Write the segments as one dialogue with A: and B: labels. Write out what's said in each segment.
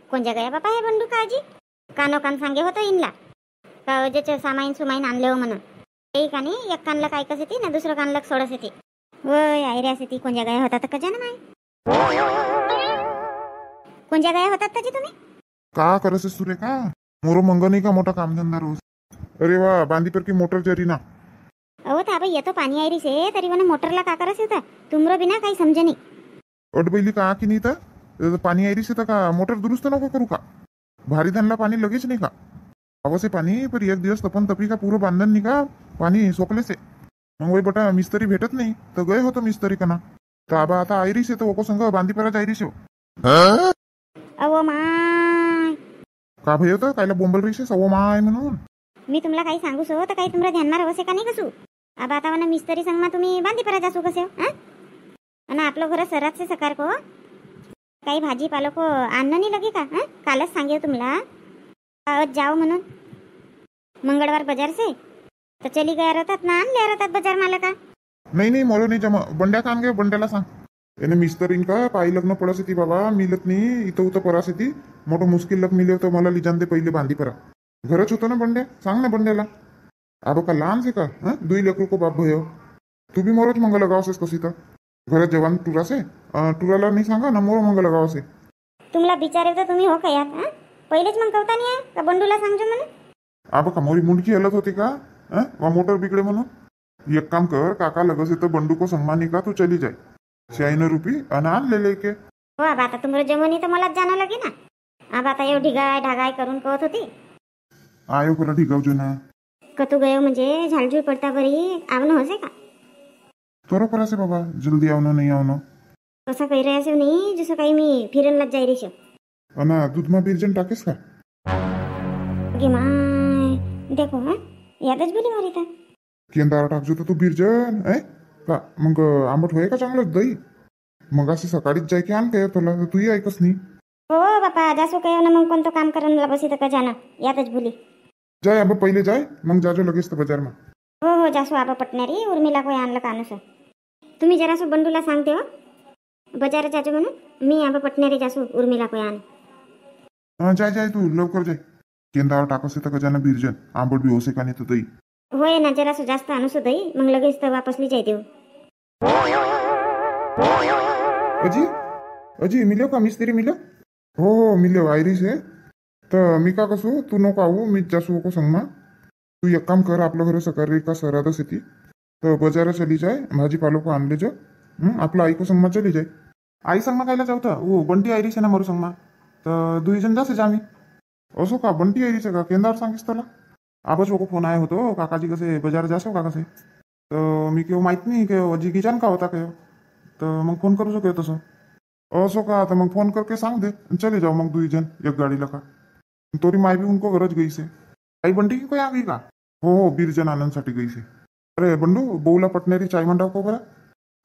A: कोणत्या गया बापा हे बंडू काळजी कानो कान सांगे होतं इनला का ज्याचे सामाईन सुमाईन आणले हो म्हणून एक आणि एक कानला काय कसं येते ना दुसरं कानला सोडस येते वय आयऱ्यास येते कोणत्या गया होता तर कजा ना माय कोणत्या गया होतात त्याची तुम्ही
B: का करसे सुरे का मोरो मंग नाही का मोठा कामधंदा रोज अरे वा बांधी पर की मोटर जरी ना
A: अहो था भाई येतो पाणी आयरी से तरी म्हणा मोटरला का करस होता तुमरो बिना काही समजे नाही
B: अडबैली का की नाही तर पाणी ऐरीस येतं का मोटर दुरुस्त नको करू का भारी धनला पाणी लगेच नाही का आवसे पाणी पर एक दिवस तपन तपी का पूर्ण बांधन नाही का पाणी सोकलेच आहे मग वय बटा मिस्त्री भेटत नाही तर गय होतो मिस्त्री कना तर आबा आता ऐरीस येतो ओको संग बांधी परत ऐरीस हो
A: अहो माय
B: का भय होतं कायला बोंबल रहीस सवो माय म्हणून
A: मी तुम्हाला काही सांगू सो तर काही तुम्हाला ध्यान राहसे का नाही कसू आबा आता म्हणा मिस्त्री संग मा तुम्ही बांधी परत जासू कसे हो आणि आपलं घर सरात से सकार को काही भाजीपालो को आणणं नाही लगे का कालच सांगे तुम्हाला जाओ म्हणून मंगळवार बाजार से तर चली गया राहतात ना आणल्या राहतात बाजार मला का
B: नाही नाही मला नाही जमा बंड्या कान गे बंड्याला सांग याने मिस्त्रीन का पायी लग्न पडस ती बाबा मिलत नाही इथं उथं परास ती मोठं मुश्किल लग्न मिले होतं मला लिजान दे पहिले बांधी परा घरच होतं ना बंड्या सांग ना बंड्याला आबा का लहान से का 2 लाख रुपये बाप भयो तू बी मोरच मंग लगावसेस कशी तर घरात जवान टुरासे टुराला नाही सांगा ना मोर मंग लगावसे
A: तुम्हाला बिचारे तर तुम्ही हो का यात पहिलेच मग कवता नाही आहे का बंडूला सांगजो म्हणून
B: आबा का मोरी मुंडकी हलत होती का वा मोटर बिगडे म्हणून एक काम कर काका लगस येतं बंडू को सम्मानी का तू चली जाय 96 रुपये आणि आणले लेके
A: हो आबा आता तुम्हाला जमवणी तर मलाच जाणं लगे ना आबा आता एवढी ढिगाय ढागाय करून कहत होती
B: आयो करा ढिगावजो ना
A: कतू गयो म्हणजे झालझूळ पडता बरी आवणं होसे का
B: तोरो परासे बाबा जल्दी आवनो नाही आवनो
A: कसं काही राहायचं नाही जसं काही मी फिरणलाच जाई रेश
B: अना दूधमा बिरजन टाकेस का
A: गे माय देखो यादच बोली मारी था
B: केंदारा टाकजो तर तू बिरजन का मग आंबट होय का चांगलं दही मग असे सकाळीच जाय की आण काय तुला तूही ऐकस नाही
A: हो बापा जासो काय ना मग कोणतं काम करायला बसी तर का जाना यादच बोली
B: जाय आबा पहिले जाय मग जाजो लगेच तर बाजार
A: हो हो जासो आबा पटणारी उर्मिला कोई आणलं का नसं तुम्ही जरासो बंडूला सांगते हो बाजारात जायचं म्हणून मी आबा पटणारी जासो उर्मिला कोई आण
B: जाय जाय तू लवकर जाय केंदावर टाकस तर का बिरजन आंबट बी होसे का नाही तर दही
A: होय ना जरासो जास्त आणसो दही मग लगेच तर वापसली जाय देऊ
B: अजी अजी मिलो का मिस्त्री मिलो हो हो मिलो आयरिस आहे तर मी का कसू तू नको आऊ मी जासू को संगमा तू एक काम कर आपलं घर सकाळी का सरादस येते तर बाजारा चली जाय भाजीपालो को आणले जो आपलं आई को संगमा चली जाय आई संगमा खायला जाऊ ओ बंटी आयरिस आहे ना मारू संगमा तर 2 जण जासे आम्ही असो का बंटी आयरिस आहे का केंदावर सांगिस तुला आबाच को फोन आया होतो काकाजी कसे बाजार जासो का कसे तर मी केव्हा माहित नाही के अजी गिजान का होता केव्हा तर मग फोन करू शकेल तसं असो का तर मग फोन करके सांग दे चले जाओ मग 2 जण एक गाडीला का तोरी माय भी उनको गरज गई से आई बंटी की कोई आ गई का हो बिरजन आनंद साठी गई से अरे बंडू बोला पटनेरी चाय मंडा को बरा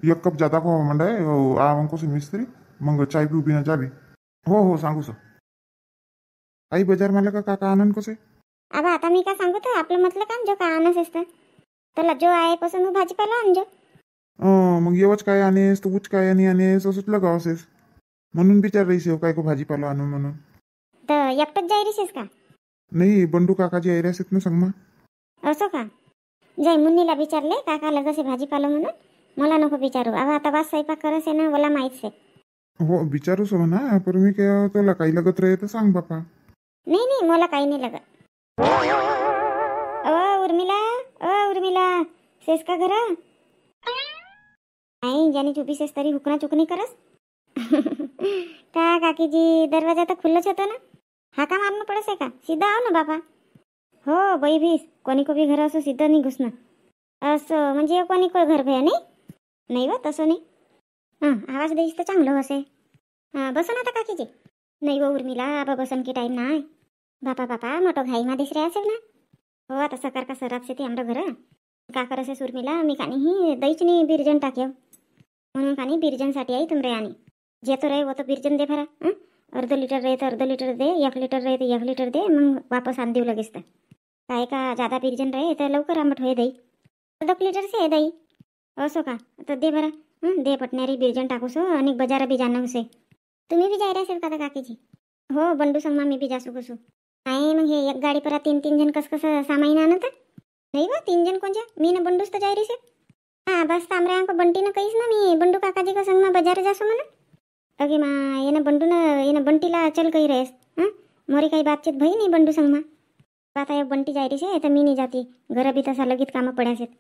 B: 1 कप ज्यादा को मंडाय आ अंको से मिस्त्री मग चाय भी उभी ना जावी हो सांगू सर आई बाजार मला का काका आनंद कसे
A: आबा आता मी का सांगू तर आपलं म्हटलं काम जो का आणस असतं त्याला जो आहे पसंत भाजीपाला आणजो
B: मग येवच काय आणेस तू उच काय आणेस असंच लगावसेस म्हणून विचार रहीस काय को भाजीपाला आणू म्हणून
A: तर एकटंच जाई रेसेस का
B: नाही बंडू काकाजी ऐऱ्यास येत ना संगमा
A: असो का जय मुन्नीला विचारले काका लगसे भाजीपाला म्हणून मला नको विचारू आबा आता वास स्वयंपाक करस आहे ना मला माहित आहे
B: हो विचारू सो ना पर मी काय तुला काही लगत राहे तर सांग बापा
A: नाही मला काही नाही लगत उर्मिला सेस का घरा नाही ज्याने चुपी सेस तरी हुकना चुकनी करस का काकीजी दरवाजा तर खुल्लच होता ना हाका मारणं पडस आहे का सीधा आओ ना बाबा हो बाई भीस कोणी को भी घर असो सीधा नाही घुसणं असं म्हणजे कोणी को घर भया नाही व तसं नाही आवाज देईस तर चांगलं हसे बसन आता काकीजी नाही व उर्मिला आबा बसन की टाईम नाही बापा मोठो घाईमा दिस रे असेल ना हो आता सकार का सराप से ते आमचं घर का करसे उर्मिला मी कानी दहीच नाही बिरजन टाक्यो म्हणून कानी बिरजनसाठी आई तुमरे आणि जे तो रहे वो तो बिरजन दे भरा अर्ध लिटर रहे तो अर्ध लिटर दे 1 लिटर रहे तो 1 लिटर दे मग वापस आण देऊ लगेच तर काय का ज़्यादा बिरजन रहे तर लवकर आंबट होय दही 2 लिटर से दही असो का तर दे बरा दे पटणारी बिरजन टाकूसो आणि बाजारा बी जाणं से तुम्ही बी जायला असेल का काकीजी हो बंडू संगमा मी बी जासू कसू नाही मग हे एक गाडी परा 3-3 जण कसं सामाईन आणत नाही वा 3 जण कोणच्या मी ना बंडूच तर जाय रे से हा बस तामरे अंक बंटी ना कहीच ना मी बंडू काकाजी का संगमा बाजार जासू म्हणा अगे मा येना बंडू ना येना बंटीला चल कही रहेस हां मोरी काही बातचीत भई नाही बंडू संगमा आता एक बंटी जाय रे से तर मी नाही जाती घर बी तसा लगीत कामं पड्यासेत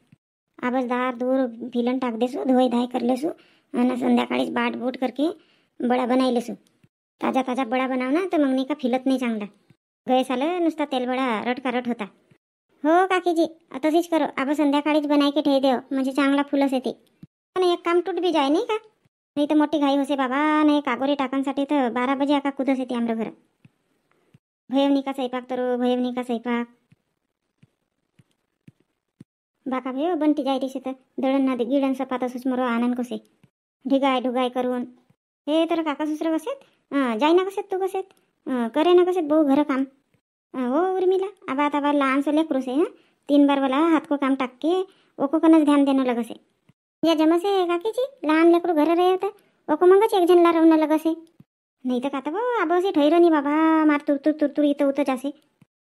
A: आबस दार दूर फिलन टाक देसू धोई धाय कर लेसू आणि संध्याकाळीच बाट बूट करके बडा बनाई लेसू ताजा ताजा बडा बनाव ना तर मग नाही का फिलत नाही चांगला गए साल नुसता तेल बडा रटकारट होता हो काकीजी तशीच करो आपण संध्याकाळीच बनाई के ठेव देव म्हणजे चांगला फुलस येते आणि एक काम टूट बी जाय नाही का नाही तर मोठी घाई होसे बाबा नाही कागोरी टाकांसाठी तर 12 बजे आका कुदस येते आमच्या घर भयवनी का स्वयंपाक करू भयवनी का स्वयंपाक बाका भैया बंटी जाय रे तर दळण ना गिडण सपात असुच मरो आनंद कसे ढिगाय ढुगाय करून हे तर काका सुसरं कसेत जाय ना कसेत तू कसेत करे ना कसेत भाऊ घर काम हो उर्मिला आबा आता लहानसं लेकरू से हां 3 बार वाला हात को काम टाक के ओको कनच ध्यान देणं लगसे या जमसे काकीची लहान लेकरू घर रहे होतं ओको मगच एक जणला राहून लगसे नाही तर का तर आबा असे ठैर नाही बाबा मार तुरतुर तुरतुर इथं उतच असे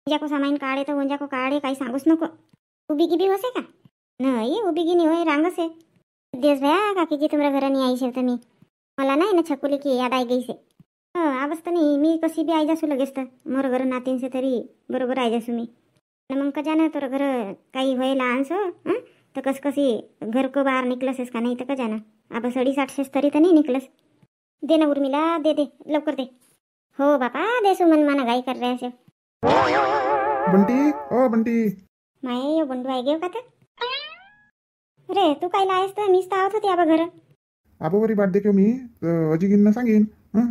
A: को सामाईन काढे तर ओंजा को काढे काही सांगूच नको उभी गिबी होसे का नाही उभी गिनी होय रांगस आहे देश भया काकीजी तुमच्या घरानी आई शेवत मी मला नाही ना छकुली की याद आई गई से आवाज तर नाही मी कशी बी आई जासू लगेच तर मोर घर नातीनसे तरी बरोबर आई जासू मी मग का जाना तर घर काही होय लहानसो हां तर कस कशी घर को बाहेर निकलसेस का नाही तर का जाना आबा 7:30 तरी तर नाही निकलस दे ना उर्मिला दे दे लवकर दे हो बापा देसू मन माना गाई कर रहे असे
B: बंटी ओ बंटी
A: माये यो बंडू आई गेव का तर रे तू काय लायस तर मीच तर आवत होती आबा घर
B: आबोवरी बाट देखो मी अजिगिन सांगेन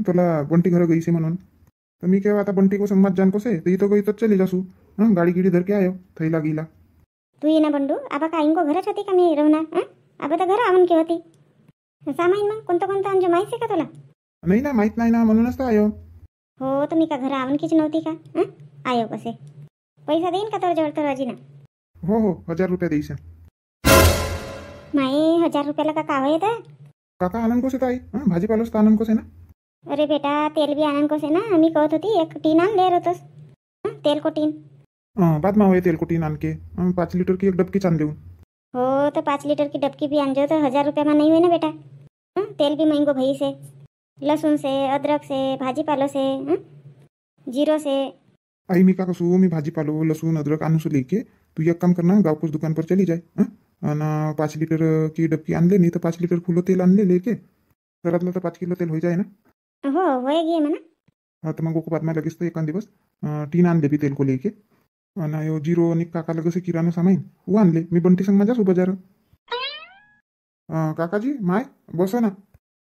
B: तुला बंटी घर गई से म्हणून तर मी केव्हा आता बंटी को संगमात जान कोसे तर इथं गई तर चली जासू गाडी गिडी धर के आयो थैला गीला
A: तू ये ना बंडू आबा का इंको घरच होती का मी रवणार आबा तर घर आवून की होती सामाईन मग कोणतं कोणतं अंजू माहिती का तुला
B: नाही ना माहित नाही ना म्हणूनच तर आयो
A: हो तर मी का घर आवून कीच नव्हती का आयो कसे पैसा देईन का तर जवळ तर अजिना
B: हो 1000 रुपये देईस
A: माये 1000 रुपयाला का कावं येतं
B: काका आनंद कोसे ताई भाजीपालोच तर आनंद कोसे ना
A: अरे बेटा तेल बी आनंद कोसे ना मी कहत होती एक टीन आण ले होतस तेल को टीन
B: बाद में हुए तेल को टीन आन के 5 लीटर की एक डबकी चांद देऊ
A: हो तो 5 लीटर की डबकी भी आन जो तो 1000 रुपये में नहीं हुए ना बेटा तेल भी महंगो भई से लहसुन से अदरक से भाजीपालो से जीरो से
B: आई मी का कसू मी भाजीपालो लसूण अदरक आणू से लेके तू एक काम करना गाँव कुछ दुकान पर चली जाए ना 5 लीटर की डबकी आन ले नहीं तो 5 लीटर फुलो तेल आन ले लेके घरातलं तर 5 किलो तेल हो जाए ना
A: हो होएगी म्हणा
B: हाँ तो मग को बाद में लगेच तो एकान दिवस टीन आन ले भी तेल को लेके ना यो जीरो आणि काका लगेच किराणा सामान वो आन ले मी बंटी संग माझ्या बाजार काकाजी माय बसो ना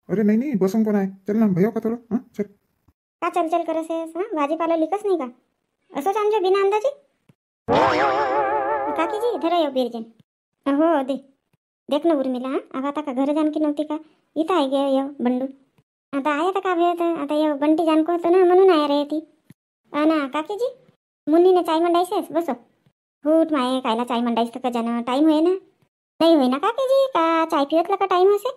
B: अरे नहीं बसम कोण आहे चल ना भयो का थोडं चल
A: का चल करस भाजीपाला लिकस नाही का असंच आमच्या बिना अंदाजी काकीजी धरा येऊ बिरजन हो दे देख ना उर्मिला अब आता का घर जान की नव्हती का इथं आहे गे येऊ बंडू आता आहे तर का भेट आता येऊ बंटी जान को होतं ना म्हणून आहे रे ती ना काकीजी मुन्नीने चाय मंडायसेस बसो फूट माये कायला चाय मंडायस तर का जाणं टाईम होय ना नाही होय ना काकीजी का चाय पिवतला का टाईम असे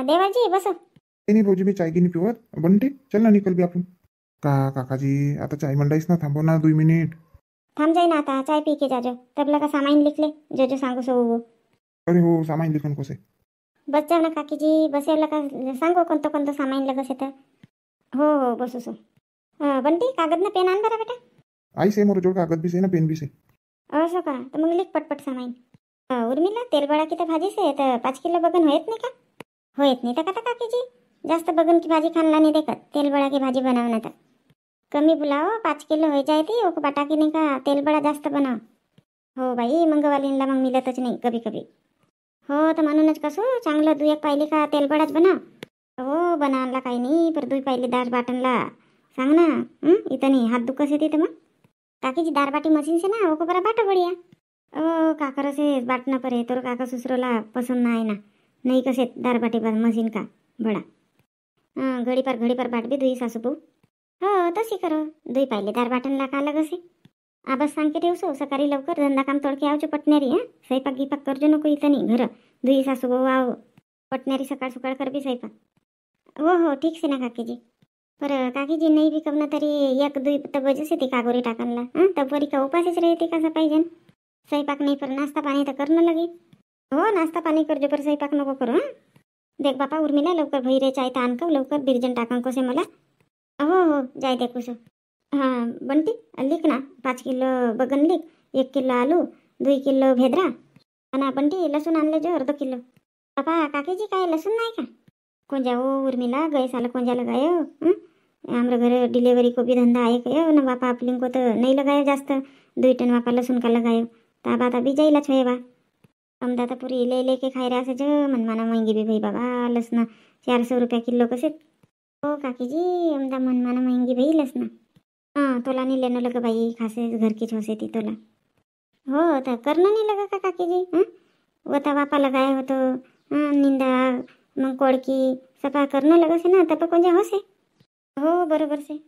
A: देवाजी बसो
B: नाही भाऊजी मी चाय गिनी पिवत बंटी चल ना निकल बी आपण काकाजी आता चाय मंडाईस ना थांबव ना 2 मिनिट
A: थांब जाई ना आता चाय पी के जाजो तबला का सामान लिखले जो जो सांगू सो
B: अरे हो सामान लिखून कोसे
A: बस जाऊ ना काकीजी बसेवला का सांगो कोणतं कोणतं सामान लगस येतं हो बसू सो बंटी कागद ना पेन आण बरा बेटा
B: आई से मोर जोड़ कागद भी से ना पेन भी से
A: असं का तर मग लिख पटपट सामान उर्मिला तेल बडा की तर भाजी से तर 5 किलो बगन होत नाही का होत नाही तर का काकीजी जास्त बगन की भाजी खानला नाही देखत तेल बडा की भाजी बनवणं तर कमी बुलाओ 5 किलो हो जाए ती ओको बाटा की नाही का तेल बडा जास्त बनाव हो बाई मंगवालीनला मग मिळतच नाही कभी कभी हो तर म्हणूनच कसं चांगलं 2 एक पाहिली का तेल बडाच बनाव हो बनावला काही नाही पर 2 पाहिली दार बाटनला सांग ना इथं नाही हात दुखस येते तर मग काकीजी दार बाटी मशीन से ना ओको बरा बाटा बढ़िया ओ काकर से बाटना परे तोर काका ससुरोला पसंद ना नहीं कसे दार बाटी मशीन का बड़ा घड़ी पर बाट भी दुई सासू बहू हो तशी करो 2 पाहिले दार बाटनला का लगसे आबस सांग के ठेवसो सकाळी लवकर धंदा काम तोडके आवचो पटण्यारी स्वयंपाक गिपाक करजो नको इथं नाही घर 2 सासू बहू आव पटण्यारी सकाळ सकाळ कर बी स्वयंपाक हो ठीक से ना काकीजी पर काकीजी नाही पिकवणं तरी एक दुई तब्बजच येते कागोरी टाकायला. तब्बरी का उपाशीच राहते कसं पाहिजे. स्वयंपाक नाही पर नाश्ता पाणी तर करणं लगे. हो नाश्ता पाणी करजो पर स्वयंपाक नको करू. देख बापा उर्मिला लवकर भैरे चाय तर आणकव लवकर बिरजन टाकन कोसे मला. हो हो जाय देखूस. हां बंटी लिख ना 5 किलो बगन लिख, 1 किलो आलू, 2 किलो भेद्रा आणि बंटी लसूण आणले जो अर्धा किलो. बापा काकीजी काय लसूण नाही का? कोण जाओ उर्मिला गए साल कोण जा लगायो. आमरे घर डिलीवरी को भी धंधा आहे कयो ना बापा आपलिंग को तो नहीं लगायो जास्त. 2 टन बापा लसूण का लगायो ताबा तभी जाइला छोए बा. अमदा तो पूरी ले लेके खाई रहा से जो मनमाना महंगी भी भाई बाबा लसना 400 रुपया किलो कसे. हो काकीजी अमदा मनमाना महंगी भाई लसना. तोला नहीं लेने लगा भाई खासे घर की छोसे ती तोला. हो तर करणं नाही लगा का काकीजी. वता बापा लगाया हो तो निंदा मग कोडकी सफा करणं लगा से ना तप कोणत्या होसे. हो बरोबर से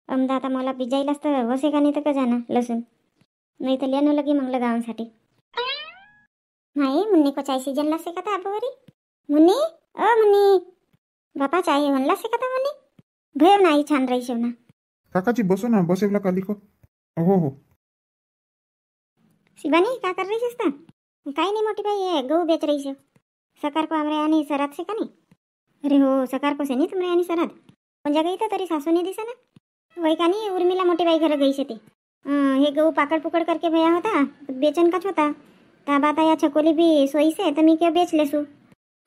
A: अमदा आता मला बिजायलाच तर होसे का नाही तर का जाना लसूण नाही तर लेणं लगे मग लगावांसाठी. नाही मुन्नी को चाय सीजन लागसे का तर आपोवरी. मुन्नी मुन्नी बापा चाय म्हणला से का तर मुन्नी भैव नाही छान राही शेवना.
B: काकाजी बसो ना बसेवला काली को. हो हो
A: शिवानी का कर रही है इसका? काही नाही मोठी बाई ये गहू बेच रही है. सकार को आमरे आणि सरात से का नाही. अरे हो सकार को से नहीं तुमरे आणि सरात कोण जगह इथं तरी सासू नहीं दिसे ना. वही का नहीं उर्मिला मोठी बाई घर गई से ते हे गहू पाकड़ पुकड़ करके भया होता बेचन काच होता. ता बात या छकोली भी सोई से तर मी क्या बेच लेसू.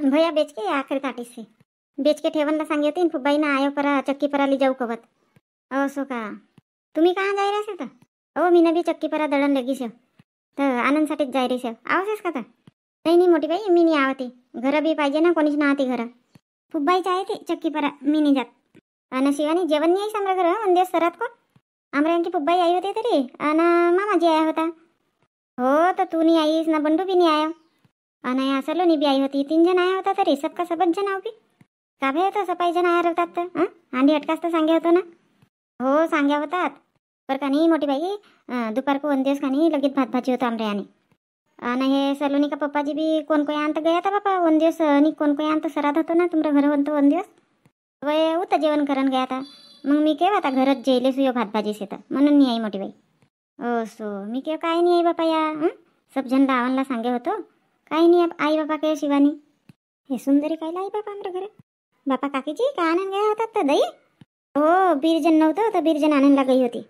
A: भैया बेच के आखिर काटीस से बेच के ठेवनला सांगे होती फुब्बाई ना आयो परा चक्की परा ली जाऊ कवत. असो का तुम्ही कहाँ जाई रहा से तर. हो मी भी चक्की परा दळण लगी से तर आनंदसाठीच जाई रही से. आवसेस का तर. नाही मोठी बाई मी नाही आवती घर बी पाहिजे ना कोणीच ना आती घर. फुब्बाईच आहे ते चक्की परा मी नाही जात. आणि शिवानी जेवण नाही आईस आमरा घर म्हणजे सरात को आमरे यांची फुब्बाई आई होती तरी आणि मामाजी आया होता. हो तर तू नहीं आईस ना बंडू भी नहीं आया आणि या सलोनी भी आई होती. 3 जण आया होता तरी सबका सबच जण आव भी का भे तर सपाई जण आया होतात तर हांडी अटकास तर सांग्या होतो ना. हो सांग्या होतात पर का नाही मोठी बाई दुपार को 1 दिवस का नाही लगेच भात भाजी होतो आमरे आणि हे सलोनी का पप्पाजी भी कोण कोई अंत गया था बापा 1 दिवस आणि कोण कोई अंत सरात होतो ना तुमरा घर होतो 1 दिवस वय उत जेवण करण गया था. मग मी केव्हा आता घरात जेले सुयो भात भाजी से तर म्हणून नाही आई मोठी बाई. सो मी केव्हा काय नाही आई बापा या सब जण दावणला सांगे होतो काही नाही आई बापा काय शिवानी हे सुंदरी कायला आई बापा आमच्या घरात. बापा काकीजी का आनंद गया होतात तर दही. हो बिरजन नव्हतं तर बिरजन आनंदला गई होती.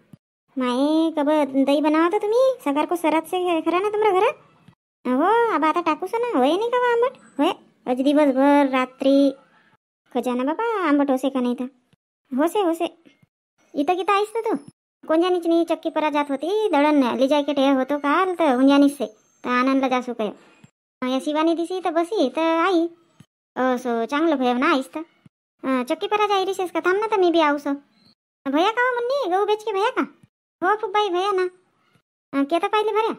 A: माये कब दही बनावता तुम्ही सगार को सरात से खरा ना तुमरा घरात. हो अब आता टाकूस ना होय नाही का बा आंबट होय आज दिवसभर रात्री खजाना बाबा आंबट होसे का नाही तर. होसे होसे इथं किती आईस तर तू कोणजानीच नाही चक्की परा जात होती दळण लिजाय के ठेव होतो काल तर हुंजानीच से तर आनंदला जासू काय या शिवानी दिसी तर बसी तर आई. सो चांगलं भैया ना आईस तर चक्की परा जाई रिसेस का थांब ना तर मी बी आऊस. भैया का मुन्नी गहू बेच के भैया का. हो फुब्बाई भैया ना केता पाहिली भऱ्या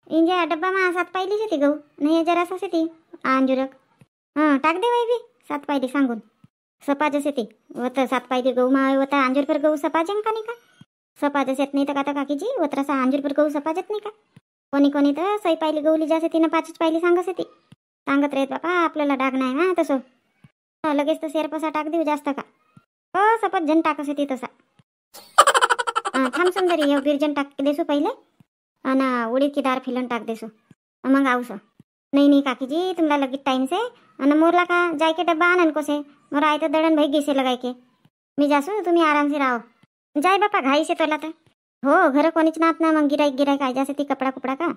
A: इंजा डब्बा मा 7 पाहिली से ती गहू नाही जरासा से ती अंजुरक टाक दे बाई बी 7 पाहिली सांगून सपा जसे ती वत 7 पाहिली गहू मा वता अंजूर पर गहू सपा जंग का नाही का. सपा जसे येत नाही तर का काकीजी वत्रासा अंजूर पर गहू सपा जत नाही का. कोणी कोणी तर 6 पाहिली गहू लिजा से तिनं 5 पाहिली सांगसे ती सांगत राहत बापा आपल्याला डाग नाही ना तसं लगेच तर शेरपसा टाक देऊ जास्त का. हो सपत जण टाकसे ती तसा. थांब सुंदरी हे बिरजन टाक देसू पहिले आणि उडीद की डाळ फिलन टाक देसू मग आऊस. नहीं नहीं काकीजी तुमला लगेच टाइम से आणि मोरला का जाय के डब्बा आनन को से मोर आय तर दळण भाई गेसे लगाय के मी जासू तुम्ही आराम से राहो. जाय बापा घाई से तोला तर. हो घर कोणीच नात ना मग गिराईक काय जासे ती कपडा कुपडा का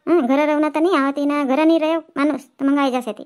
A: घर रवणं तर नाही आवती ना घर नाही रह माणूस तर मग आई जासे ती